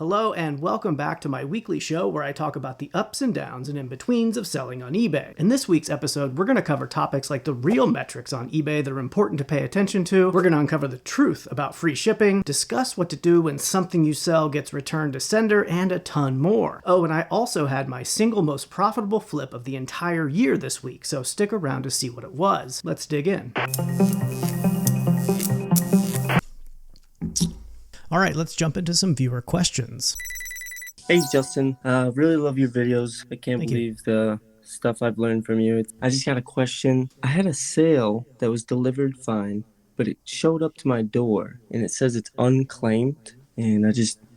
Hello and welcome back to my weekly show where I talk about the ups and downs and in-betweens of selling on eBay. In this week's episode, we're going to cover topics like the real metrics on eBay that are important to pay attention to. We're going to uncover the truth about free shipping, discuss what to do when something you sell gets returned to sender, and a ton more. Oh, and I also had my single most profitable flip of the entire year this week, so stick around to see what it was. Let's dig in. All right, let's jump into some viewer questions. Hey Justin, really love your videos. I can't believe the stuff I've learned from you. I just got a question. I had a sale that was delivered fine, but it showed up to my door and it says it's unclaimed. And I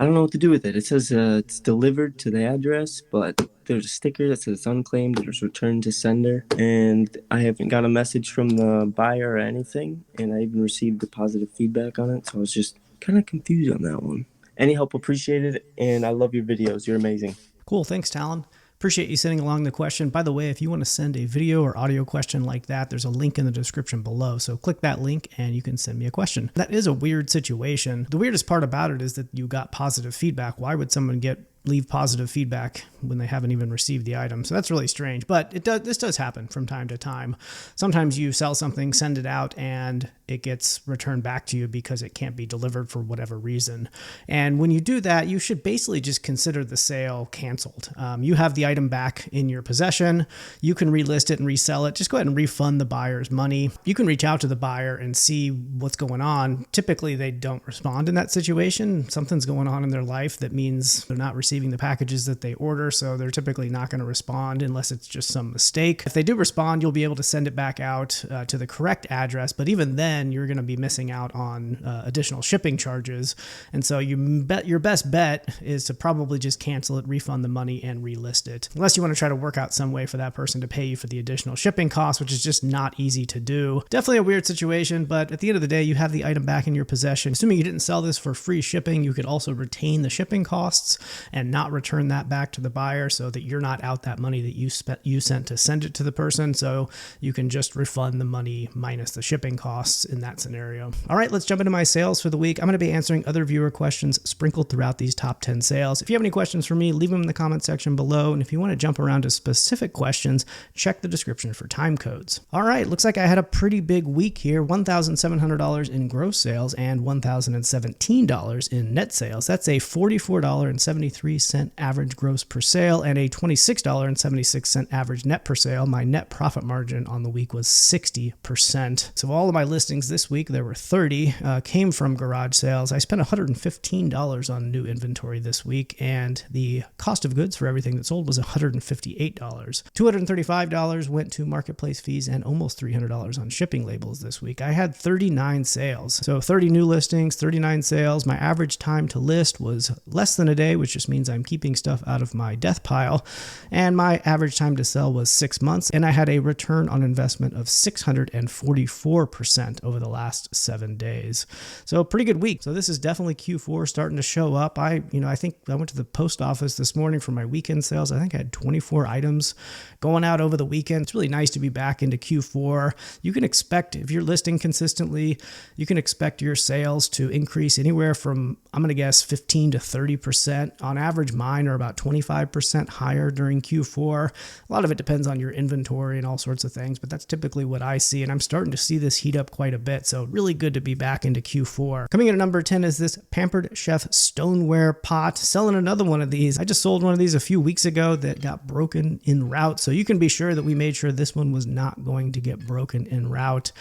don't know what to do with it. It says it's delivered to the address, but there's a sticker that says it's unclaimed. It was returned to sender. And I haven't got a message from the buyer or anything. And I even received the positive feedback on it. So I was just kind of confused on that one. Any help appreciated, and I love your videos. You're amazing. Cool. Thanks, Talon. Appreciate you sending along the question. By the way, if you want to send a video or audio question like that, there's a link in the description below. So click that link and you can send me a question. That is a weird situation. The weirdest part about it is that you got positive feedback. Why would someone leave positive feedback when they haven't even received the item? So that's really strange, but this does happen from time to time. Sometimes you sell something, send it out, and it gets returned back to you because it can't be delivered for whatever reason. And when you do that, you should basically just consider the sale canceled. You have the item back in your possession. You can relist it and resell it. Just go ahead and refund the buyer's money. You can reach out to the buyer and see what's going on. Typically, they don't respond in that situation. Something's going on in their life that means they're not receiving the packages that they order, so they're typically not going to respond unless it's just some mistake. If they do respond, you'll be able to send it back out to the correct address, but even then, you're going to be missing out on additional shipping charges. And so your best bet is to probably just cancel it, refund the money, and relist it. Unless you want to try to work out some way for that person to pay you for the additional shipping costs, which is just not easy to do. Definitely a weird situation, but at the end of the day, you have the item back in your possession. Assuming you didn't sell this for free shipping, you could also retain the shipping costs and not return that back to the buyer so that you're not out that money that you sent to send it to the person. So you can just refund the money minus the shipping costs in that scenario. All right, let's jump into my sales for the week. I'm going to be answering other viewer questions sprinkled throughout these top 10 sales. If you have any questions for me, leave them in the comment section below. And if you want to jump around to specific questions, check the description for time codes. All right, looks like I had a pretty big week here. $1,700 in gross sales and $1,017 in net sales. That's a $44.73 average gross per sale and a $26.76 average net per sale. My net profit margin on the week was 60%. So all of my listings this week, there were 30, came from garage sales. I spent $115 on new inventory this week, and the cost of goods for everything that sold was $158. $235 went to marketplace fees and almost $300 on shipping labels this week. I had 39 sales. So 30 new listings, 39 sales. My average time to list was less than a day, which just means I'm keeping stuff out of my death pile. And my average time to sell was 6 months, and I had a return on investment of 644% over the last 7 days. So pretty good week. So this is definitely Q4 starting to show up. I think I went to the post office this morning for my weekend sales. I think I had 24 items going out over the weekend. It's really nice to be back into Q4. You can expect, if you're listing consistently, you can expect your sales to increase anywhere from, I'm going to guess, 15 to 30%. On average, mine are about 25% higher during Q4. A lot of it depends on your inventory and all sorts of things, but that's typically what I see, and I'm starting to see this heat up quite a bit, so really good to be back into Q4. Coming in at number 10 is this Pampered Chef stoneware pot. Selling another one of these. I just sold one of these a few weeks ago that got broken en route, so you can be sure that we made sure this one was not going to get broken en route.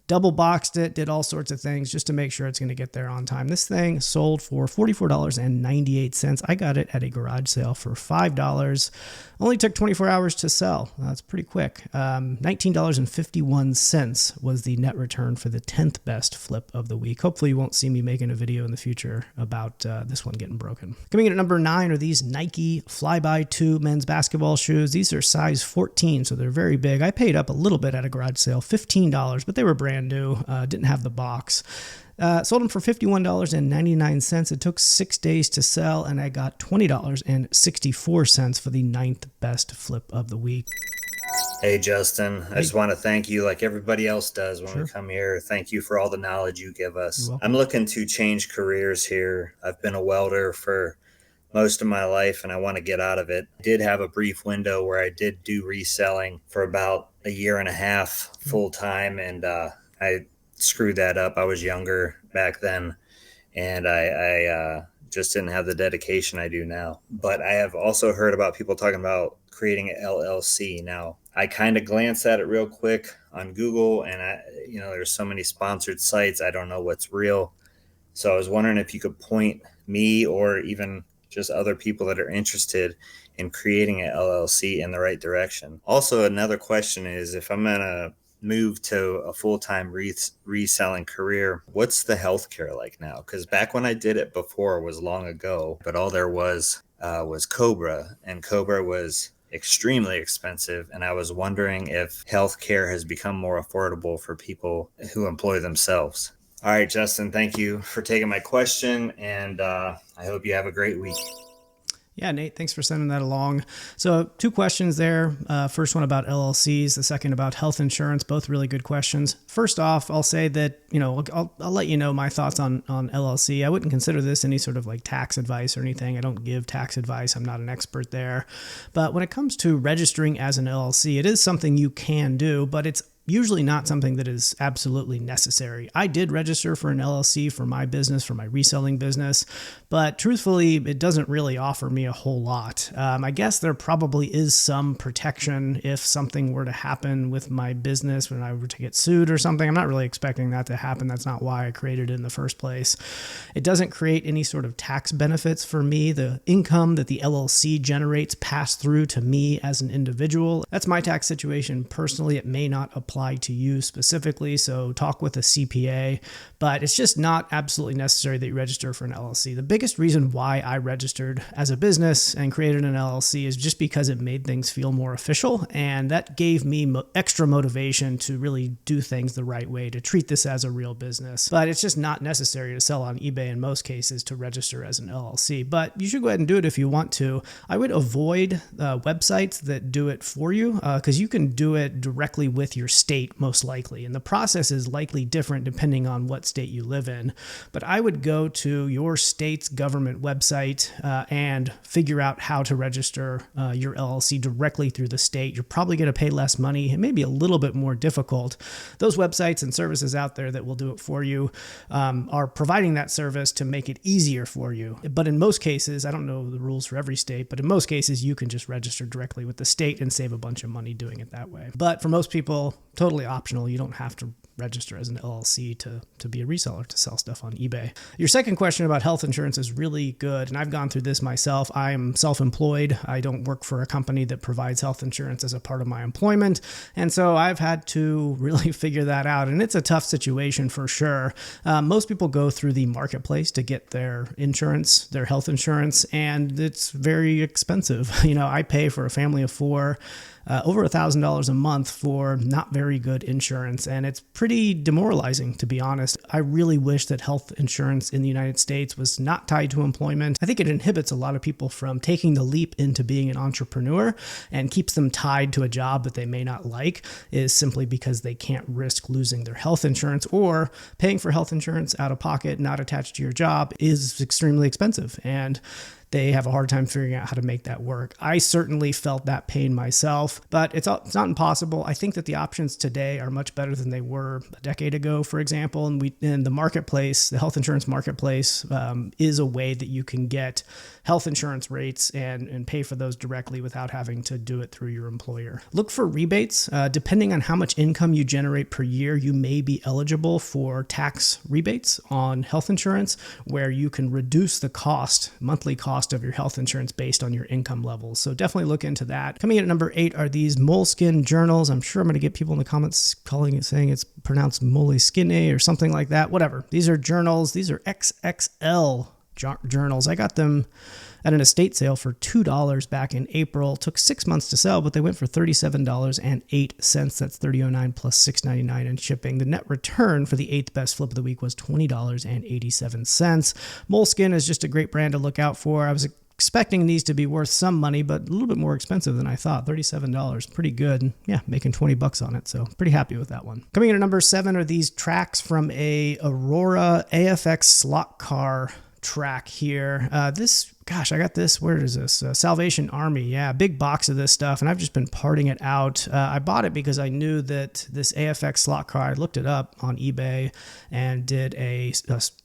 Double boxed it, did all sorts of things just to make sure it's going to get there on time. This thing sold for $44.98. I got it at a garage sale for $5. Only took 24 hours to sell. That's pretty quick. $19.51 was the net return for the 10th best flip of the week. Hopefully you won't see me making a video in the future about this one getting broken. Coming in at number 9 are these Nike Flyby 2 men's basketball shoes. These are size 14, so they're very big. I paid up a little bit at a garage sale, $15, but they were brand new, didn't have the box. Sold them for $51.99. It took 6 days to sell, and I got $20.64 for the 9th best flip of the week. Hey, Justin, I just want to thank you like everybody else does when we come here. Thank you for all the knowledge you give us. I'm looking to change careers here. I've been a welder for most of my life and I want to get out of it. I did have a brief window where I did do reselling for about a year and a half full time, and I screwed that up. I was younger back then, and I just didn't have the dedication I do now. But I have also heard about people talking about creating an LLC. Now, I kind of glanced at it real quick on Google, and there's so many sponsored sites, I don't know what's real. So I was wondering if you could point me or even just other people that are interested in creating an LLC in the right direction. Also, another question is, if I'm going to move to a full-time reselling career, what's the healthcare like now? Because back when I did it before was long ago, but all there was Cobra, and Cobra was extremely expensive. And I was wondering if healthcare has become more affordable for people who employ themselves. All right, Justin, thank you for taking my question, and I hope you have a great week. Yeah, Nate, thanks for sending that along. So 2 questions there. First one about LLCs, the second about health insurance, both really good questions. First off, I'll say that, I'll let you know my thoughts on LLC. I wouldn't consider this any sort of like tax advice or anything. I don't give tax advice. I'm not an expert there. But when it comes to registering as an LLC, it is something you can do, but it's usually not something that is absolutely necessary. I did register for an LLC for my business, for my reselling business, but truthfully, it doesn't really offer me a whole lot. I guess there probably is some protection if something were to happen with my business when I were to get sued or something. I'm not really expecting that to happen. That's not why I created it in the first place. It doesn't create any sort of tax benefits for me. The income that the LLC generates pass through to me as an individual. That's my tax situation. Personally, it may not apply to you specifically, so talk with a CPA, but it's just not absolutely necessary that you register for an LLC. The biggest reason why I registered as a business and created an LLC is just because it made things feel more official, and that gave me extra motivation to really do things the right way, to treat this as a real business. But it's just not necessary to sell on eBay in most cases to register as an LLC, but you should go ahead and do it if you want to. I would avoid websites that do it for you, because you can do it directly with your state most likely, and the process is likely different depending on what state you live in. But I would go to your state's government website and figure out how to register your LLC directly through the state. You're probably going to pay less money. It may be a little bit more difficult. Those websites and services out there that will do it for you are providing that service to make it easier for you. But in most cases, I don't know the rules for every state, but in most cases, you can just register directly with the state and save a bunch of money doing it that way. But for most people, totally optional. You don't have to register as an LLC to be a reseller, to sell stuff on eBay. Your second question about health insurance is really good, and I've gone through this myself. I'm self-employed. I don't work for a company that provides health insurance as a part of my employment, and so I've had to really figure that out, and it's a tough situation for sure. Most people go through the marketplace to get their insurance, their health insurance, and it's very expensive. I pay for a family of 4 over $1,000 a month for not very good insurance, and it's pretty demoralizing, to be honest. I really wish that health insurance in the United States was not tied to employment. I think it inhibits a lot of people from taking the leap into being an entrepreneur and keeps them tied to a job that they may not like, is simply because they can't risk losing their health insurance, or paying for health insurance out of pocket, not attached to your job, is extremely expensive. And they have a hard time figuring out how to make that work. I certainly felt that pain myself, but it's not impossible. I think that the options today are much better than they were a decade ago, for example. And in the marketplace, the health insurance marketplace is a way that you can get health insurance rates and pay for those directly without having to do it through your employer. Look for rebates. Depending on how much income you generate per year, you may be eligible for tax rebates on health insurance, where you can reduce the monthly cost of your health insurance based on your income levels. So definitely look into that. Coming in at number 8 are these Moleskine journals. I'm sure I'm going to get people in the comments saying it's pronounced Moleskine or something like that. Whatever. These are journals. These are XXL journals. I got them at an estate sale for $2 back in April. It took 6 months to sell, but they went for $37.08. That's $30.09 plus $6.99 in shipping. The net return for the 8th best flip of the week was $20.87. Moleskine is just a great brand to look out for. I was expecting these to be worth some money, but a little bit more expensive than I thought. $37, pretty good. Yeah, making $20 on it, so pretty happy with that one. Coming in at number 7 are these tracks from a Aurora AFX slot car track here. This gosh, I got this. Where is this? Salvation Army. Yeah, big box of this stuff. And I've just been parting it out. I bought it because I knew that this AFX slot car, I looked it up on eBay and did a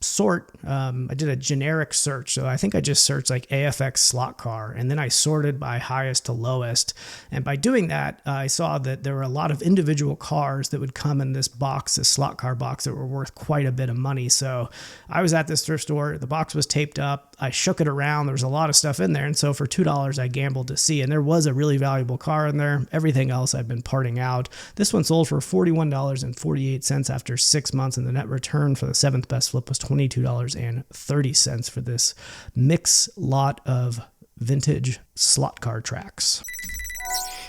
sort. I did a generic search. So I think I just searched like AFX slot car. And then I sorted by highest to lowest. And by doing that, I saw that there were a lot of individual cars that would come in this box, this slot car box, that were worth quite a bit of money. So I was at this thrift store. The box was taped up. I shook it around. There was a lot of stuff in there. And so for $2, I gambled to see. And there was a really valuable car in there. Everything else I've been parting out. This one sold for $41.48 after 6 months. And the net return for the seventh best flip was $22.30 for this mix lot of vintage slot car tracks.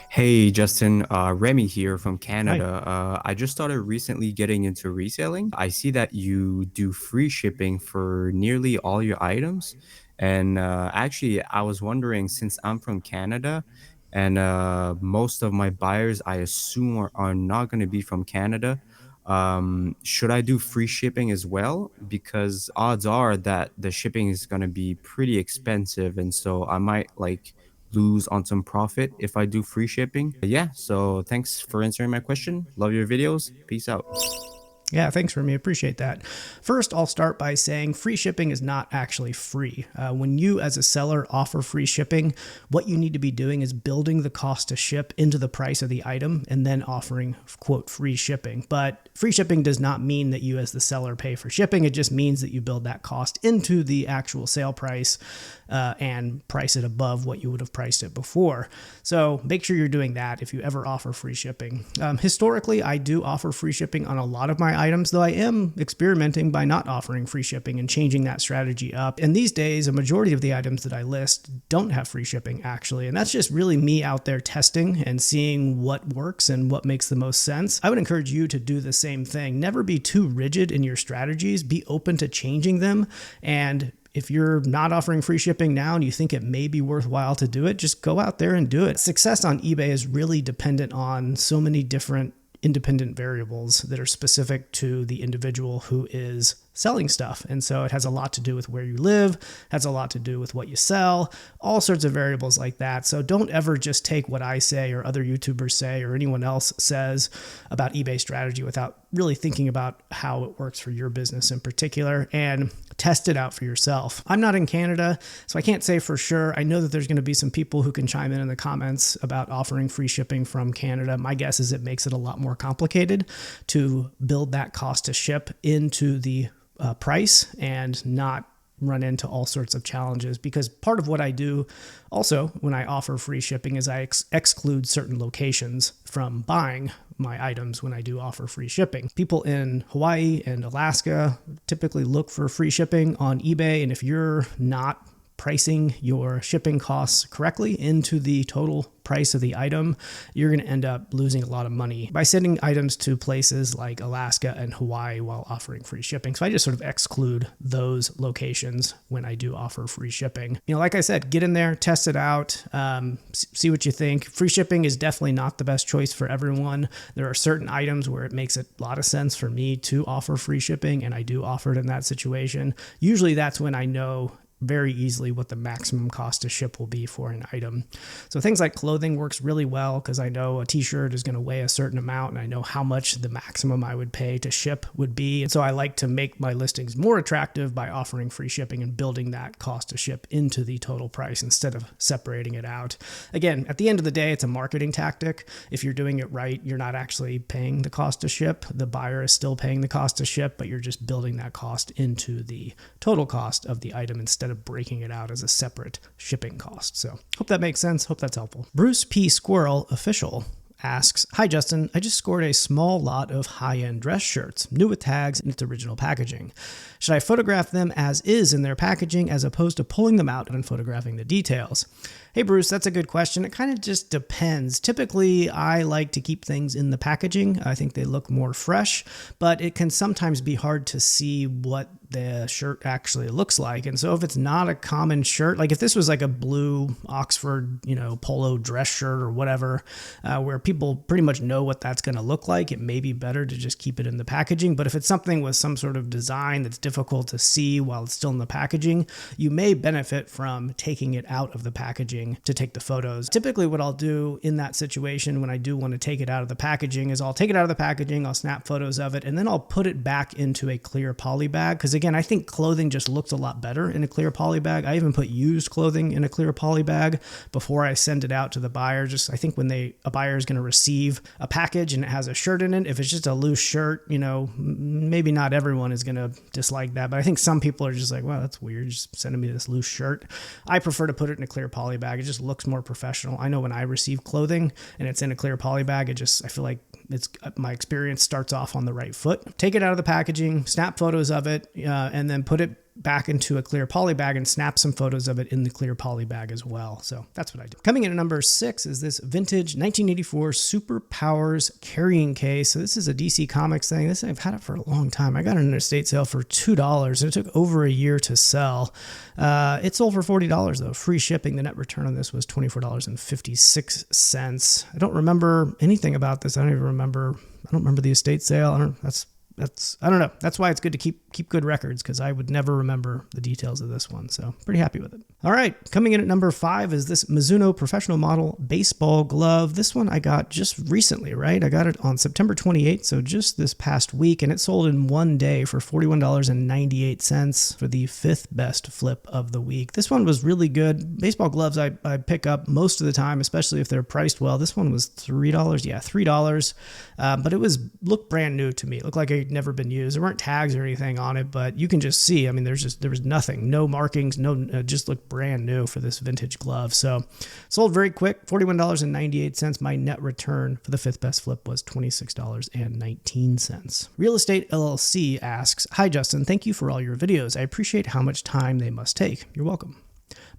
Hey Justin, Remy here from Canada. I just started recently getting into reselling. I see that you do free shipping for nearly all your items. And actually, I was wondering, since I'm from Canada and most of my buyers, I assume, are not going to be from Canada, should I do free shipping as well? Because odds are that the shipping is going to be pretty expensive. And so I might lose on some profit if I do free shipping. Yeah, so thanks for answering my question. Love your videos. Peace out. Yeah, thanks, Remy. Appreciate that. First, I'll start by saying free shipping is not actually free. When you as a seller offer free shipping, what you need to be doing is building the cost to ship into the price of the item and then offering, quote, free shipping. But free shipping does not mean that you as the seller pay for shipping. It just means that you build that cost into the actual sale price and price it above what you would have priced it before. So make sure you're doing that if you ever offer free shipping. Historically, I do offer free shipping on a lot of my items, though I am experimenting by not offering free shipping and changing that strategy up. And these days, a majority of the items that I list don't have free shipping, actually. And that's just really me out there testing and seeing what works and what makes the most sense. I would encourage you to do the same thing. Never be too rigid in your strategies. Be open to changing them. And if you're not offering free shipping now and you think it may be worthwhile to do it, just go out there and do it. Success on eBay is really dependent on so many different independent variables that are specific to the individual who is selling stuff. And so it has a lot to do with where you live, has a lot to do with what you sell, all sorts of variables like that. So don't ever just take what I say or other YouTubers say or anyone else says about eBay strategy without really thinking about how it works for your business in particular, and test it out for yourself. I'm not in Canada, so I can't say for sure. I know that there's going to be some people who can chime in the comments about offering free shipping from Canada. My guess is it makes it a lot more complicated to build that cost to ship into the price and not run into all sorts of challenges, because part of what I do also when I offer free shipping is I exclude certain locations from buying my items when I do offer free shipping. People in Hawaii and Alaska typically look for free shipping on eBay, and if you're not pricing your shipping costs correctly into the total price of the item, you're going to end up losing a lot of money by sending items to places like Alaska and Hawaii while offering free shipping. So I just sort of exclude those locations when I do offer free shipping. You know, like I said, get in there, test it out, see what you think. Free shipping is definitely not the best choice for everyone. There are certain items where it makes a lot of sense for me to offer free shipping, and I do offer it in that situation. Usually that's when I know very easily what the maximum cost to ship will be for an item. So things like clothing works really well because I know a t-shirt is going to weigh a certain amount and I know how much the maximum I would pay to ship would be. And so I like to make my listings more attractive by offering free shipping and building that cost to ship into the total price instead of separating it out. Again, at the end of the day, it's a marketing tactic. If you're doing it right, you're not actually paying the cost to ship. The buyer is still paying the cost to ship, but you're just building that cost into the total cost of the item instead of breaking it out as a separate shipping cost. So hope that makes sense. Hope that's helpful. Bruce P. Squirrel Official asks, "Hi Justin, I just scored a small lot of high-end dress shirts, new with tags in its original packaging. Should I photograph them as is in their packaging as opposed to pulling them out and photographing the details?" Hey Bruce, that's a good question. It kind of just depends. Typically, I like to keep things in the packaging. I think they look more fresh, but it can sometimes be hard to see what the shirt actually looks like. And so if it's not a common shirt, like if this was like a blue Oxford, polo dress shirt or whatever, where people pretty much know what that's going to look like, it may be better to just keep it in the packaging. But if it's something with some sort of design that's difficult to see while it's still in the packaging, you may benefit from taking it out of the packaging to take the photos. Typically what I'll do in that situation when I do want to take it out of the packaging is I'll take it out of the packaging, I'll snap photos of it, and then I'll put it back into a clear poly bag. Because again, I think clothing just looks a lot better in a clear poly bag. I even put used clothing in a clear poly bag before I send it out to the buyer. I think when a buyer is going to receive a package and it has a shirt in it, if it's just a loose shirt, maybe not everyone is going to dislike that. But I think some people are just like, wow, that's weird, just sending me this loose shirt. I prefer to put it in a clear poly bag. It just looks more professional. I know when I receive clothing and it's in a clear poly bag, I feel like my experience starts off on the right foot. Take it out of the packaging, snap photos of it, and then put it back into a clear poly bag and snap some photos of it in the clear poly bag as well. So that's what I do. Coming in at number 6 is this vintage 1984 Superpowers carrying case. So this is a DC Comics thing. I've had it for a long time. I got it in an estate sale for $2 and it took over a year to sell. It sold for $40 though, free shipping. The net return on this was $24.56. I don't remember anything about this. I don't remember the estate sale. I don't know. That's why it's good to keep good records, because I would never remember the details of this one. So pretty happy with it. All right. Coming in at number 5 is this Mizuno professional model baseball glove. This one I got just recently, right? I got it on September 28th. So just this past week, and it sold in one day for $41.98 for the 5th best flip of the week. This one was really good. Baseball gloves I pick up most of the time, especially if they're priced well. This one was $3. Yeah, $3. But it looked brand new to me. It looked like it never been used. There weren't tags or anything on it, but you can just see, there was nothing, no markings, just looked brand new for this vintage glove. So sold very quick, $41.98. My net return for the 5th best flip was $26.19. Real Estate LLC asks, "Hi Justin, thank you for all your videos. I appreciate how much time they must take." You're welcome.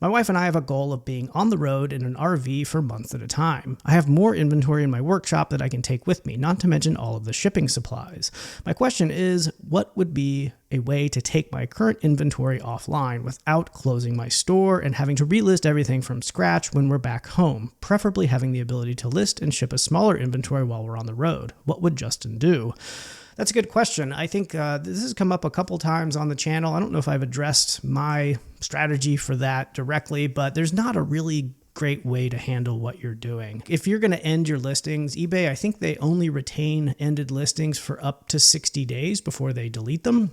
My wife and I have a goal of being on the road in an RV for months at a time. I have more inventory in my workshop that I can take with me, not to mention all of the shipping supplies. My question is, what would be a way to take my current inventory offline without closing my store and having to relist everything from scratch when we're back home, preferably having the ability to list and ship a smaller inventory while we're on the road? What would Justin do? That's a good question. I think this has come up a couple times on the channel. I don't know if I've addressed my strategy for that directly, but there's not a really great way to handle what you're doing. If you're going to end your listings, eBay, I think they only retain ended listings for up to 60 days before they delete them.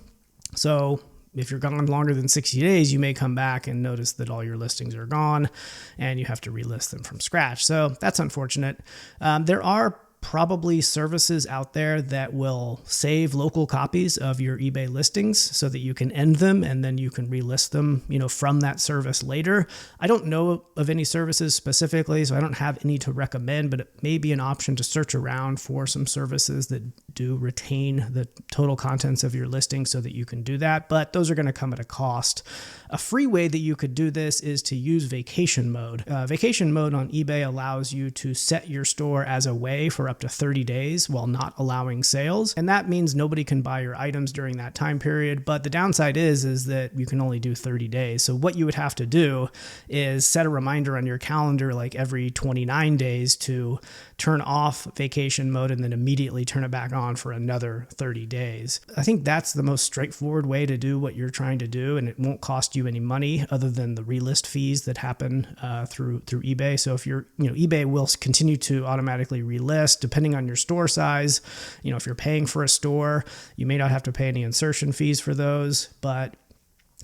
So if you're gone longer than 60 days, you may come back and notice that all your listings are gone and you have to relist them from scratch. So that's unfortunate. There are probably services out there that will save local copies of your eBay listings so that you can end them and then you can relist them, from that service later. I don't know of any services specifically, so I don't have any to recommend, but it may be an option to search around for some services that do retain the total contents of your listing so that you can do that, but those are going to come at a cost. A free way that you could do this is to use vacation mode. Vacation mode on eBay allows you to set your store as away for up to 30 days while not allowing sales. And that means nobody can buy your items during that time period. But the downside is that you can only do 30 days. So what you would have to do is set a reminder on your calendar like every 29 days to turn off vacation mode and then immediately turn it back on for another 30 days. I think that's the most straightforward way to do what you're trying to do, and it won't cost you any money other than the relist fees that happen through eBay. So if eBay will continue to automatically relist depending on your store size. If you're paying for a store, you may not have to pay any insertion fees for those, but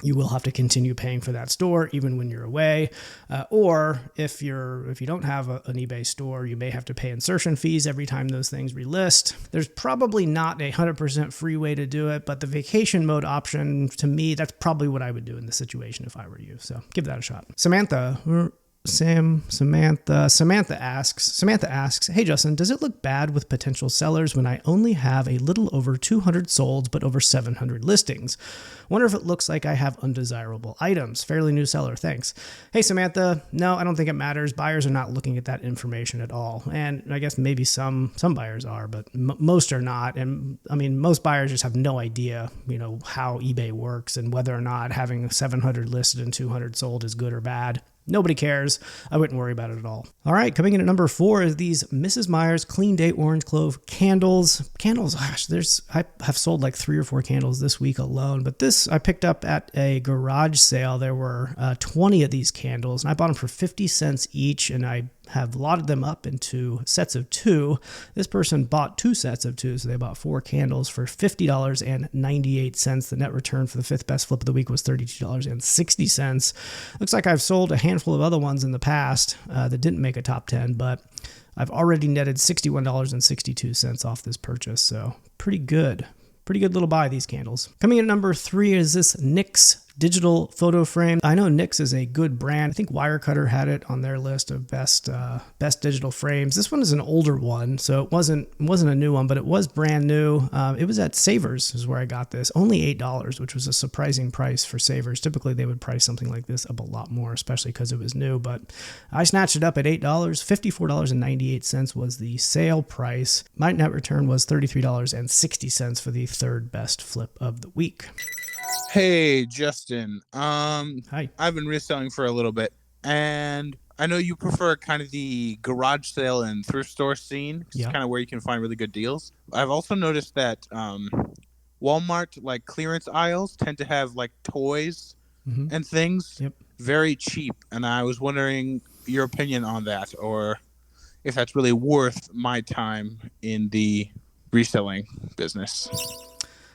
you will have to continue paying for that store even when you're away. Or if you don't have an eBay store, you may have to pay insertion fees every time those things relist. There's probably not a 100% free way to do it, but the vacation mode option, to me, that's probably what I would do in this situation if I were you. So give that a shot. Samantha Samantha asks, hey Justin, does it look bad with potential sellers when I only have a little over 200 solds but over 700 listings? Wonder if it looks like I have undesirable items. Fairly new seller, thanks. Hey Samantha, no, I don't think it matters. Buyers are not looking at that information at all. And I guess maybe some buyers are, but most are not. And I mean, most buyers just have no idea, how eBay works and whether or not having 700 listed and 200 sold is good or bad. Nobody cares. I wouldn't worry about it at all. All right, coming in at number 4 is these Mrs. Meyer's Clean Day Orange Clove candles. Candles, gosh, I have sold like 3 or 4 candles this week alone, but this I picked up at a garage sale. There were 20 of these candles, and I bought them for 50 cents each, and I have lotted them up into sets of 2. This person bought 2 sets of 2, so they bought 4 candles for $50.98. The net return for the 5th best flip of the week was $32.60. Looks like I've sold a handful of other ones in the past that didn't make a top 10, but I've already netted $61.62 off this purchase, so pretty good. Pretty good little buy, these candles. Coming in at number 3 is this NYX digital photo frame. I know NYX is a good brand. I think Wirecutter had it on their list of best digital frames. This one is an older one, so it wasn't a new one, but it was brand new. It was at Savers is where I got this. Only $8, which was a surprising price for Savers. Typically, they would price something like this up a lot more, especially because it was new, but I snatched it up at $8. $54.98 was the sale price. My net return was $33.60 for the 3rd best flip of the week. Hey, Justin. Hi. I've been reselling for a little bit, and I know you prefer kind of the garage sale and thrift store scene. It's kind of where you can find really good deals. I've also noticed that Walmart, like clearance aisles, tend to have like toys and things very cheap, and I was wondering your opinion on that, or if that's really worth my time in the reselling business.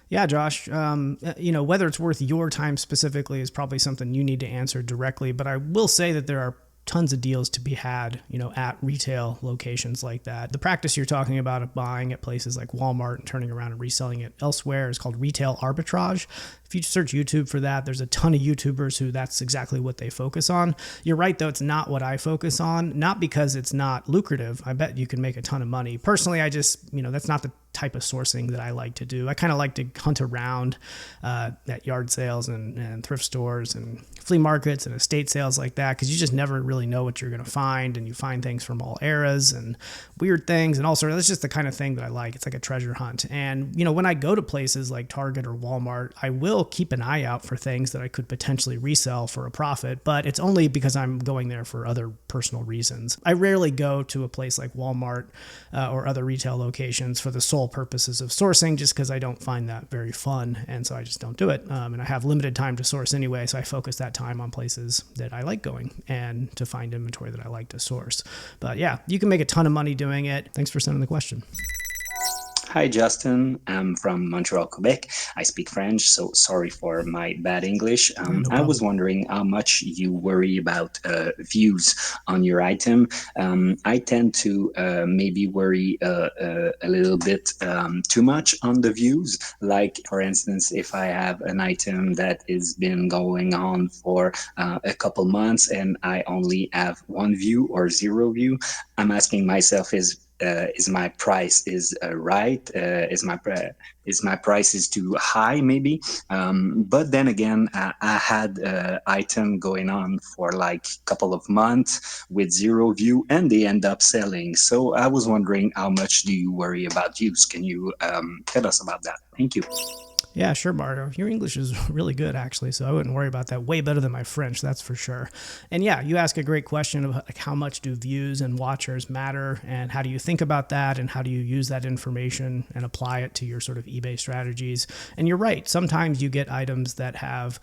Yeah, Josh, whether it's worth your time specifically is probably something you need to answer directly, but I will say that there are tons of deals to be had, at retail locations like that. The practice you're talking about of buying at places like Walmart and turning around and reselling it elsewhere is called retail arbitrage. If you search YouTube for that, there's a ton of YouTubers who that's exactly what they focus on. You're right, though, it's not what I focus on, not because it's not lucrative. I bet you can make a ton of money. Personally, I just, that's not the type of sourcing that I like to do. I kind of like to hunt around at yard sales and thrift stores and flea markets and estate sales like that, because you just never really know what you're going to find, and you find things from all eras and weird things and all sorts. That's just the kind of thing that I like. It's like a treasure hunt. And, when I go to places like Target or Walmart, I will keep an eye out for things that I could potentially resell for a profit, but it's only because I'm going there for other personal reasons. I rarely go to a place like Walmart or other retail locations for the sole purposes of sourcing, just because I don't find that very fun, and so I just don't do it. And I have limited time to source anyway, so I focus that time on places that I like going and to find inventory that I like to source. But yeah, you can make a ton of money doing it. Thanks for sending the question. Hi, Justin. I'm from Montreal, Quebec. I speak French, so sorry for my bad English. I was wondering how much you worry about views on your item. I tend to maybe worry a little bit too much on the views. Like, for instance, if I have an item that has been going on for a couple months and I only have 1 view or 0 view, I'm asking myself, is my price right? Is my price is too high maybe? But then again, I had item going on for like a couple of months with 0 view, and they end up selling. So I was wondering, how much do you worry about views? Can you tell us about that? Thank you. Yeah, sure, Bardo. Your English is really good, actually, so I wouldn't worry about that. Way better than my French, that's for sure. And yeah, you ask a great question of like, how much do views and watchers matter, and how do you think about that, and how do you use that information and apply it to your sort of eBay strategies? And you're right. Sometimes you get items that have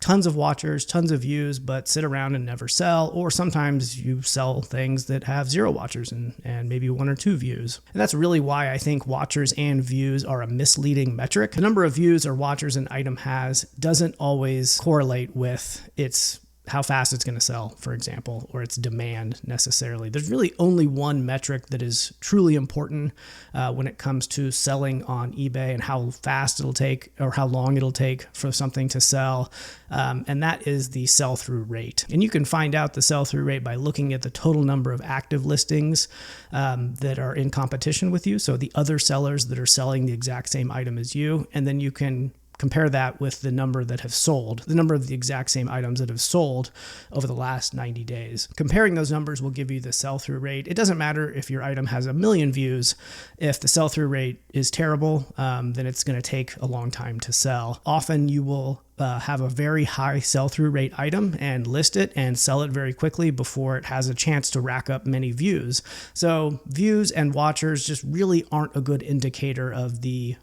tons of watchers, tons of views, but sit around and never sell. Or sometimes you sell things that have 0 watchers and maybe 1 or 2 views. And that's really why I think watchers and views are a misleading metric. The number of views or watchers an item has doesn't always correlate with its how fast it's going to sell, for example, or its demand necessarily. There's really only one metric that is truly important when it comes to selling on eBay and how fast it'll take or how long it'll take for something to sell. And that is the sell-through rate. And you can find out the sell-through rate by looking at the total number of active listings that are in competition with you. So the other sellers that are selling the exact same item as you. And then you can compare that with the number that have sold, the number of the exact same items that have sold over the last 90 days. Comparing those numbers will give you the sell-through rate. It doesn't matter if your item has 1 million views. If the sell-through rate is terrible, then it's going to take a long time to sell. Often you will have a very high sell-through rate item and list it and sell it very quickly before it has a chance to rack up many views. So views and watchers just really aren't a good indicator of the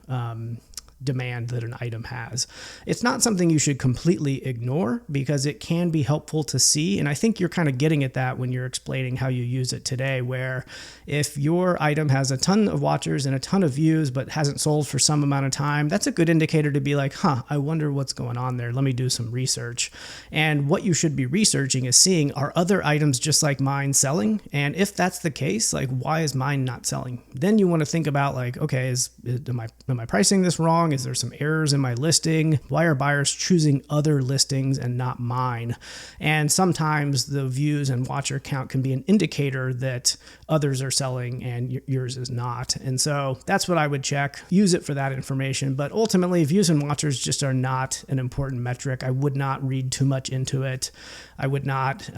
demand that an item has. It's not something you should completely ignore because it can be helpful to see. And I think you're kind of getting at that when you're explaining how you use it today, where if your item has a ton of watchers and a ton of views, but hasn't sold for some amount of time, that's a good indicator to be like, I wonder what's going on there. Let me do some research. And what you should be researching is seeing, are other items just like mine selling? And if that's the case, like, why is mine not selling? Then you want to think about like, okay, am I pricing this wrong? Is there some errors in my listing? Why are buyers choosing other listings and not mine? And sometimes the views and watcher count can be an indicator that others are selling and yours is not. And so that's what I would check. Use it for that information. But ultimately, views and watchers just are not an important metric. I would not read too much into it. I would not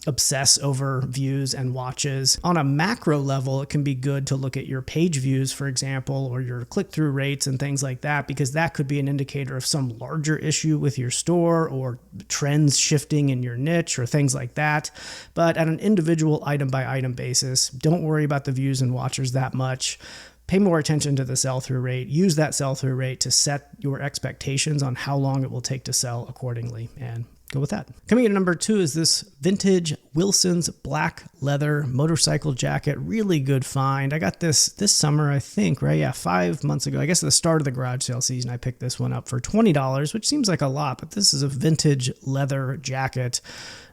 obsess over views and watches. On a macro level, it can be good to look at your page views, for example, or your click-through rates and things like that, because that could be an indicator of some larger issue with your store or trends shifting in your niche or things like that. But at an individual item by item basis, don't worry about the views and watchers that much. Pay more attention to the sell-through rate. Use that sell-through rate to set your expectations on how long it will take to sell accordingly, and go with that. Coming in at number 2 is this vintage Wilson's black leather motorcycle jacket. Really good find. I got this summer, I think, right? Yeah, 5 months ago. I guess at the start of the garage sale season, I picked this one up for $20, which seems like a lot, but this is a vintage leather jacket.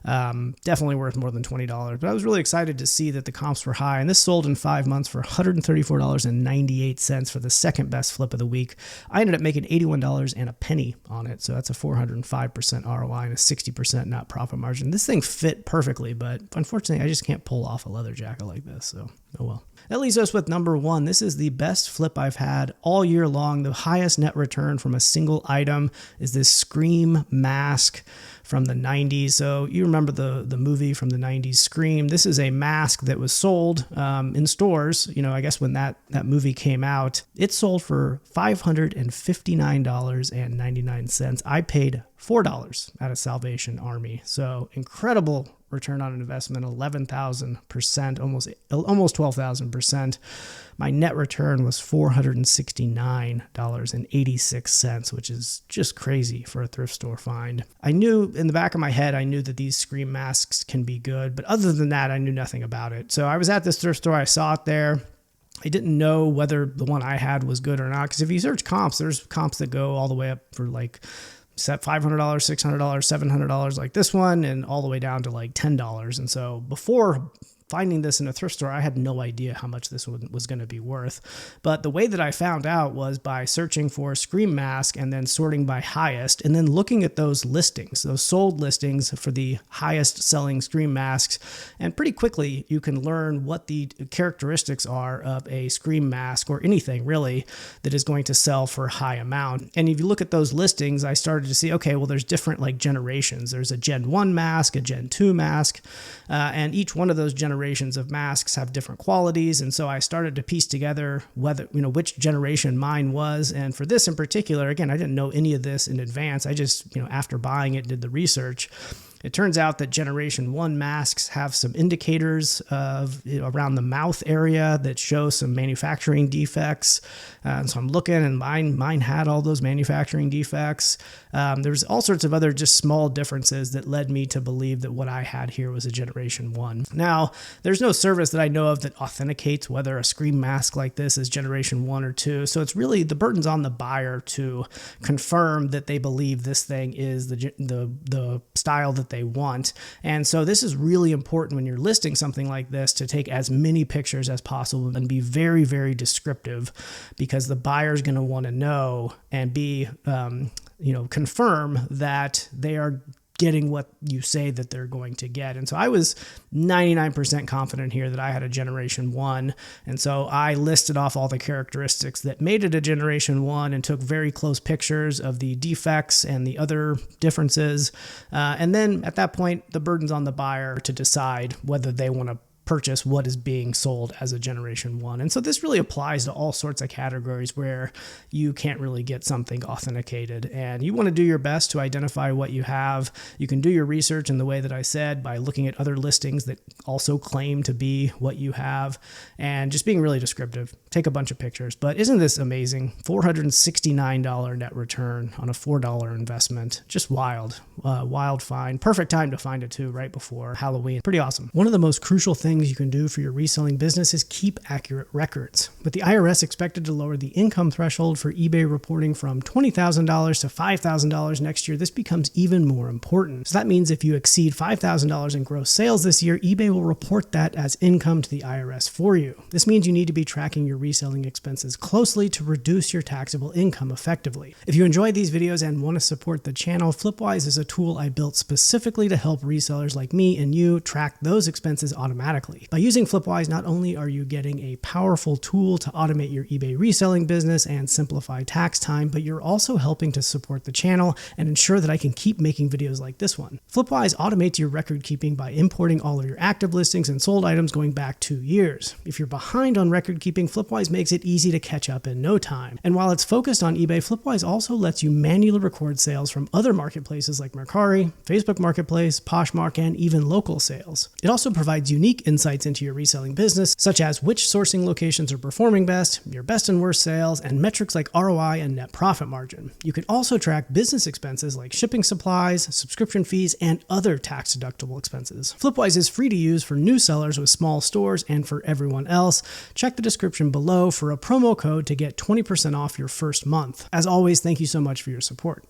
Definitely worth more than $20. But I was really excited to see that the comps were high, and this sold in 5 months for $134.98 for the second best flip of the week. I ended up making $81 and a penny on it, so that's a 405% ROI and a 60% net profit margin. This thing fit perfectly, but unfortunately, I just can't pull off a leather jacket like this, so oh well. That leaves us with number 1. This is the best flip I've had all year long. The highest net return from a single item is this Scream mask from the 90s. So you remember the movie from the 90s, Scream. This is a mask that was sold in stores. You know, I guess when that movie came out, it sold for $559.99. I paid $4 at a Salvation Army. So incredible return on investment, 11,000%, almost 12,000%. My net return was $469.86, which is just crazy for a thrift store find. I knew in the back of my head, I knew that these Scream masks can be good, but other than that, I knew nothing about it. So I was at this thrift store, I saw it there. I didn't know whether the one I had was good or not, because if you search comps, there's comps that go all the way up for like set $500, $600, $700 like this one, and all the way down to like $10. And so before finding this in a thrift store, I had no idea how much this was going to be worth. But the way that I found out was by searching for Scream mask and then sorting by highest, and then looking at those listings, those sold listings for the highest selling Scream masks. And pretty quickly, you can learn what the characteristics are of a Scream mask, or anything really that is going to sell for a high amount. And if you look at those listings, I started to see, okay, well, there's different like generations. There's a Gen 1 mask, a Gen 2 mask, and each one of those generations of masks have different qualities. And so I started to piece together whether, which generation mine was. And for this in particular, again, I didn't know any of this in advance. I just, after buying it, did the research. It turns out that Generation 1 masks have some indicators of around the mouth area that show some manufacturing defects. And so I'm looking, and mine had all those manufacturing defects. There's all sorts of other just small differences that led me to believe that what I had here was a Generation 1. Now, there's no service that I know of that authenticates whether a Scream mask like this is Generation 1 or 2. So it's really, the burden's on the buyer to confirm that they believe this thing is the style that they want. And so this is really important when you're listing something like this to take as many pictures as possible and be very, very descriptive, because the buyer is going to want to know and be, confirm that they are getting what you say that they're going to get. And so I was 99% confident here that I had a generation 1. And so I listed off all the characteristics that made it a generation 1 and took very close pictures of the defects and the other differences. And then at that point, the burden's on the buyer to decide whether they want to purchase what is being sold as a generation 1. And so this really applies to all sorts of categories where you can't really get something authenticated, and you want to do your best to identify what you have. You can do your research in the way that I said by looking at other listings that also claim to be what you have, and just being really descriptive. Take a bunch of pictures. But isn't this amazing? $469 net return on a $4 investment. Just wild. Wild find. Perfect time to find it too, right before Halloween. Pretty awesome. One of the most crucial things you can do for your reselling business is keep accurate records. With the IRS expected to lower the income threshold for eBay reporting from $20,000 to $5,000 next year, this becomes even more important. So that means if you exceed $5,000 in gross sales this year, eBay will report that as income to the IRS for you. This means you need to be tracking your reselling expenses closely to reduce your taxable income effectively. If you enjoyed these videos and want to support the channel, Flipwise is a tool I built specifically to help resellers like me and you track those expenses automatically. By using Flipwise, not only are you getting a powerful tool to automate your eBay reselling business and simplify tax time, but you're also helping to support the channel and ensure that I can keep making videos like this one. Flipwise automates your record keeping by importing all of your active listings and sold items going back 2 years. If you're behind on record keeping, Flipwise makes it easy to catch up in no time. And while it's focused on eBay, Flipwise also lets you manually record sales from other marketplaces like Mercari, Facebook Marketplace, Poshmark, and even local sales. It also provides unique insights into your reselling business, such as which sourcing locations are performing best, your best and worst sales, and metrics like ROI and net profit margin. You can also track business expenses like shipping supplies, subscription fees, and other tax-deductible expenses. Flipwise is free to use for new sellers with small stores and for everyone else. Check the description below for a promo code to get 20% off your first month. As always, thank you so much for your support.